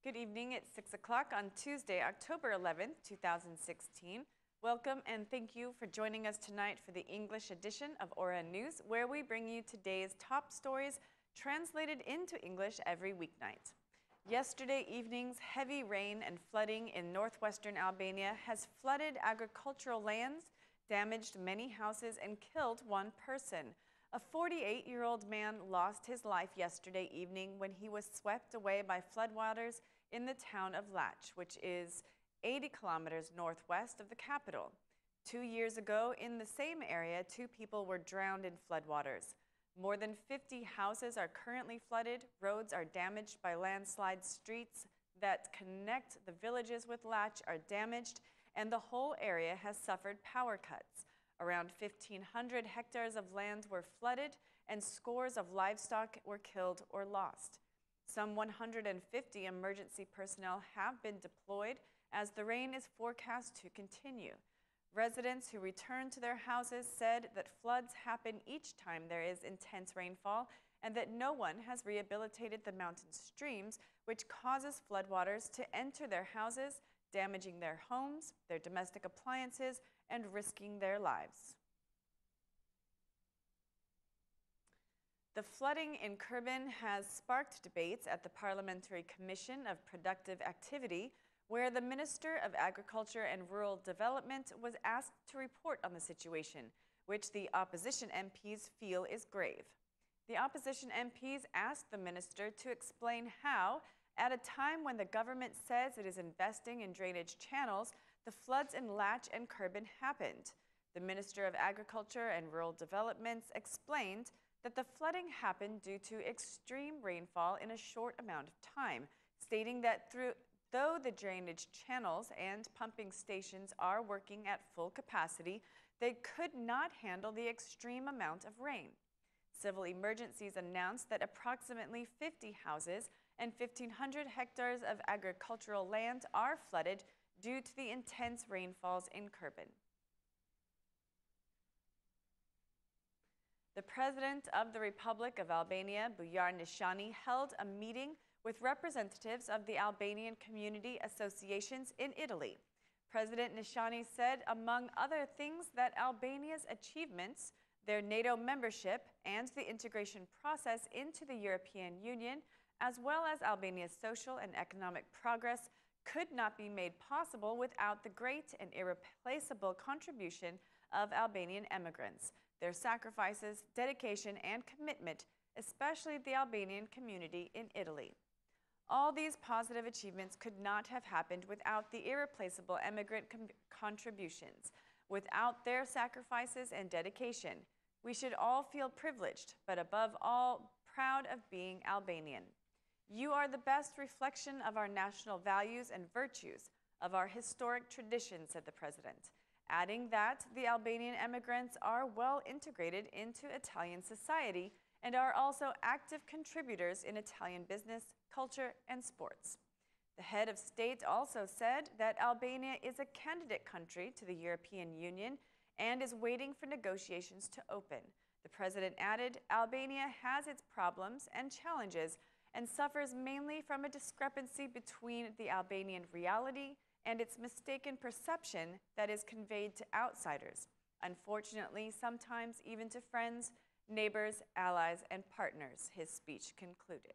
Good evening. It's 6 o'clock on Tuesday, October 11th, 2016. Welcome and thank you for joining us tonight for the English edition of ORAN News, where we bring you today's top stories translated into English every weeknight. Yesterday evening's heavy rain and flooding in northwestern Albania has flooded agricultural lands, damaged many houses, and killed one person. A 48-year-old man lost his life yesterday evening when he was swept away by floodwaters in the town of Lach, which is 80 kilometers northwest of the capital. 2 years ago, in the same area, 2 people were drowned in floodwaters. More than 50 houses are currently flooded, roads are damaged by landslides, streets that connect the villages with Lach are damaged, and the whole area has suffered power cuts. Around 1,500 hectares of land were flooded, and scores of livestock were killed or lost. Some 150 emergency personnel have been deployed as the rain is forecast to continue. Residents who returned to their houses said that floods happen each time there is intense rainfall and that no one has rehabilitated the mountain streams, which causes floodwaters to enter their houses, damaging their homes, their domestic appliances, and risking their lives. The flooding in Kerben has sparked debates at the Parliamentary Commission of Productive Activity, where the Minister of Agriculture and Rural Development was asked to report on the situation, which the opposition MPs feel is grave. The opposition MPs asked the minister to explain how, at a time when the government says it is investing in drainage channels, the floods in Lach and Kerben happened. The Minister of Agriculture and Rural Development explained that the flooding happened due to extreme rainfall in a short amount of time, stating that though the drainage channels and pumping stations are working at full capacity, they could not handle the extreme amount of rain. Civil Emergencies announced that approximately 50 houses and 1,500 hectares of agricultural land are flooded due to the intense rainfalls in Kerben. The President of the Republic of Albania, Nishani, held a meeting with representatives of the Albanian community associations in Italy. President Nishani said, among other things, that Albania's achievements, their NATO membership, and the integration process into the European Union, as well as Albania's social and economic progress, could not be made possible without the great and irreplaceable contribution of Albanian immigrants, their sacrifices, dedication, and commitment, especially the Albanian community in Italy. All these positive achievements could not have happened without the irreplaceable immigrant contributions. Without their sacrifices and dedication, we should all feel privileged, but above all, proud of being Albanian. You are the best reflection of our national values and virtues, of our historic traditions, said the president, adding that the Albanian immigrants are well integrated into Italian society and are also active contributors in Italian business, culture, and sports. The head of state also said that Albania is a candidate country to the European Union and is waiting for negotiations to open. The president added, Albania has its problems and challenges and suffers mainly from a discrepancy between the Albanian reality and its mistaken perception that is conveyed to outsiders, unfortunately, sometimes even to friends, neighbors, allies, and partners, his speech concluded.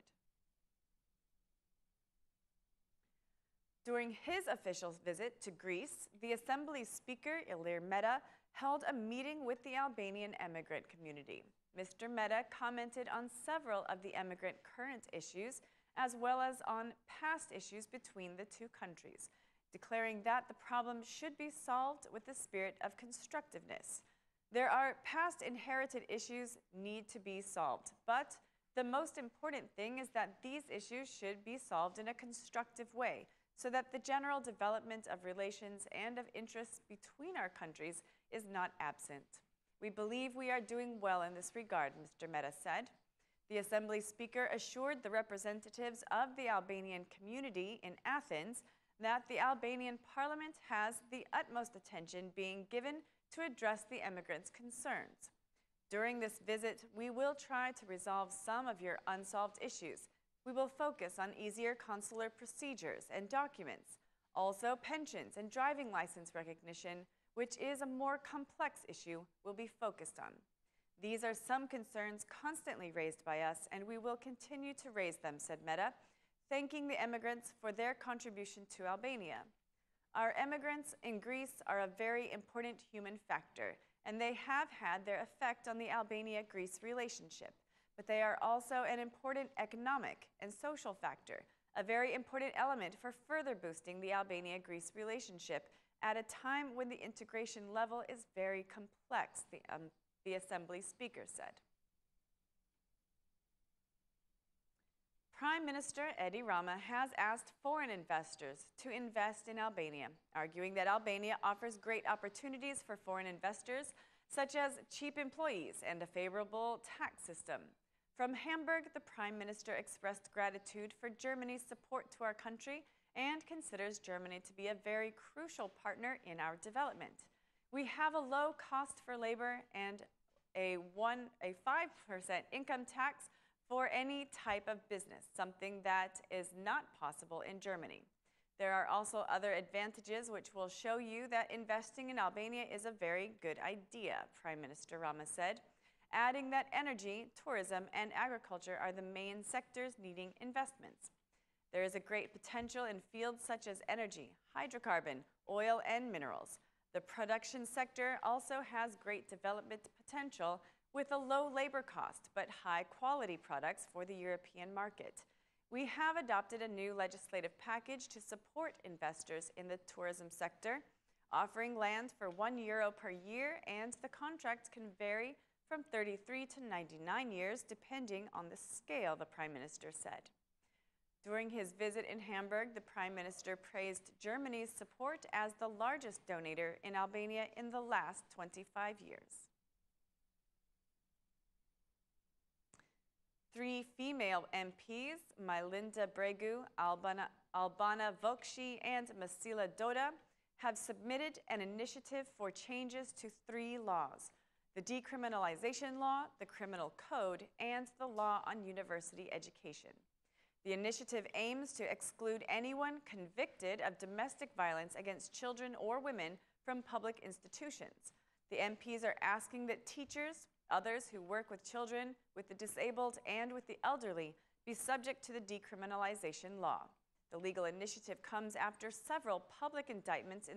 During his official visit to Greece, the Assembly Speaker, Ilir Meta, held a meeting with the Albanian immigrant community. Mr. Meta commented on several of the immigrant current issues, as well as on past issues between the two countries, declaring that the problem should be solved with the spirit of constructiveness. There are past inherited issues need to be solved, but the most important thing is that these issues should be solved in a constructive way, so that the general development of relations and of interests between our countries is not absent. We believe we are doing well in this regard, Mr. Meta said. The Assembly Speaker assured the representatives of the Albanian community in Athens that the Albanian Parliament has the utmost attention being given to address the immigrants' concerns. During this visit, we will try to resolve some of your unsolved issues, We will focus on easier consular procedures and documents, also pensions and driving license recognition, which is a more complex issue, will be focused on. These are some concerns constantly raised by us, and we will continue to raise them, said Meta, thanking the immigrants for their contribution to Albania. Our immigrants in Greece are a very important human factor, and they have had their effect on the Albania-Greece relationship. But they are also an important economic and social factor, a very important element for further boosting the Albania-Greece relationship at a time when the integration level is very complex, the Assembly Speaker said. Prime Minister Rama has asked foreign investors to invest in Albania, arguing that Albania offers great opportunities for foreign investors, such as cheap employees and a favorable tax system. From Hamburg, the Prime Minister expressed gratitude for Germany's support to our country and considers Germany to be a very crucial partner in our development. We have a low cost for labor and a 5% income tax for any type of business, something that is not possible in Germany. There are also other advantages which will show you that investing in Albania is a very good idea, Prime Minister Rama said, adding that energy, tourism, and agriculture are the main sectors needing investments. There is a great potential in fields such as energy, hydrocarbon, oil, and minerals. The production sector also has great development potential with a low labor cost but high-quality products for the European market. We have adopted a new legislative package to support investors in the tourism sector, offering land for €1 per year, and the contract can vary from 33 to 99 years, depending on the scale, the Prime Minister said. During his visit in Hamburg, the Prime Minister praised Germany's support as the largest donator in Albania in the last 25 years. 3 female MPs, Majlinda Bregu, Albana Vokshi, and Masila Doda, have submitted an initiative for changes to 3 laws: the decriminalization law, the criminal code, and the law on university education. The initiative aims to exclude anyone convicted of domestic violence against children or women from public institutions. The MPs are asking that teachers, others who work with children, with the disabled, and with the elderly be subject to the decriminalization law. The legal initiative comes after several public indictments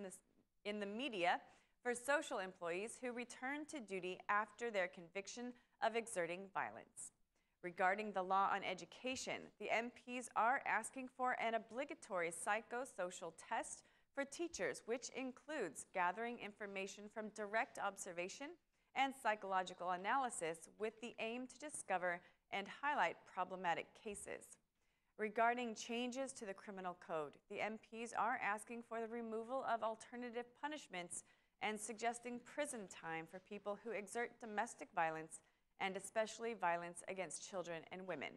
in the media for social employees who return to duty after their conviction of exerting violence. Regarding the law on education, the MPs are asking for an obligatory psychosocial test for teachers, which includes gathering information from direct observation and psychological analysis with the aim to discover and highlight problematic cases. Regarding changes to the criminal code, the MPs are asking for the removal of alternative punishments and suggesting prison time for people who exert domestic violence and especially violence against children and women.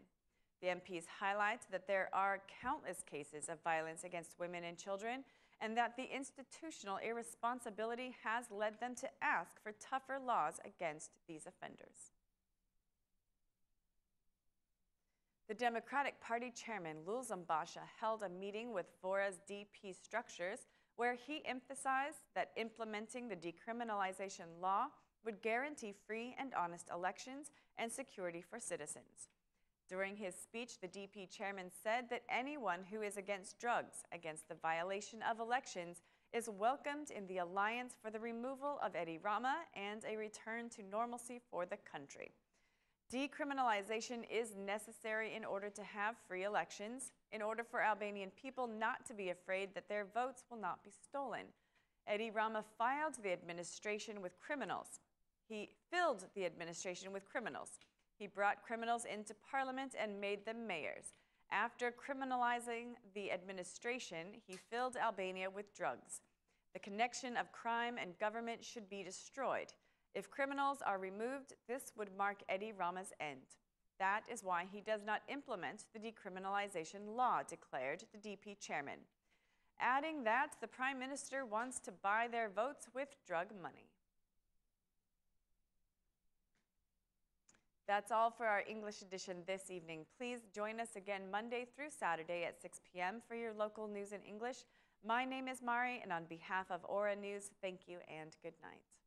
The MPs highlight that there are countless cases of violence against women and children, and that the institutional irresponsibility has led them to ask for tougher laws against these offenders. The Democratic Party chairman, Lulzum Basha, held a meeting with Vora's DP structures where he emphasized that implementing the decriminalization law would guarantee free and honest elections and security for citizens. During his speech, the DP chairman said that anyone who is against drugs, against the violation of elections, is welcomed in the alliance for the removal of Rama and a return to normalcy for the country. Decriminalization is necessary in order to have free elections, in order for Albanian people not to be afraid that their votes will not be stolen. Rama filed the administration with criminals. He filled the administration with criminals. He brought criminals into parliament and made them mayors. After criminalizing the administration, he filled Albania with drugs. The connection of crime and government should be destroyed. If criminals are removed, this would mark Rama's end. That is why he does not implement the decriminalization law, declared the DP chairman, adding that the Prime Minister wants to buy their votes with drug money. That's all for our English edition this evening. Please join us again Monday through Saturday at 6 p.m. for your local news in English. My name is Mari, and on behalf of Aura News, thank you and good night.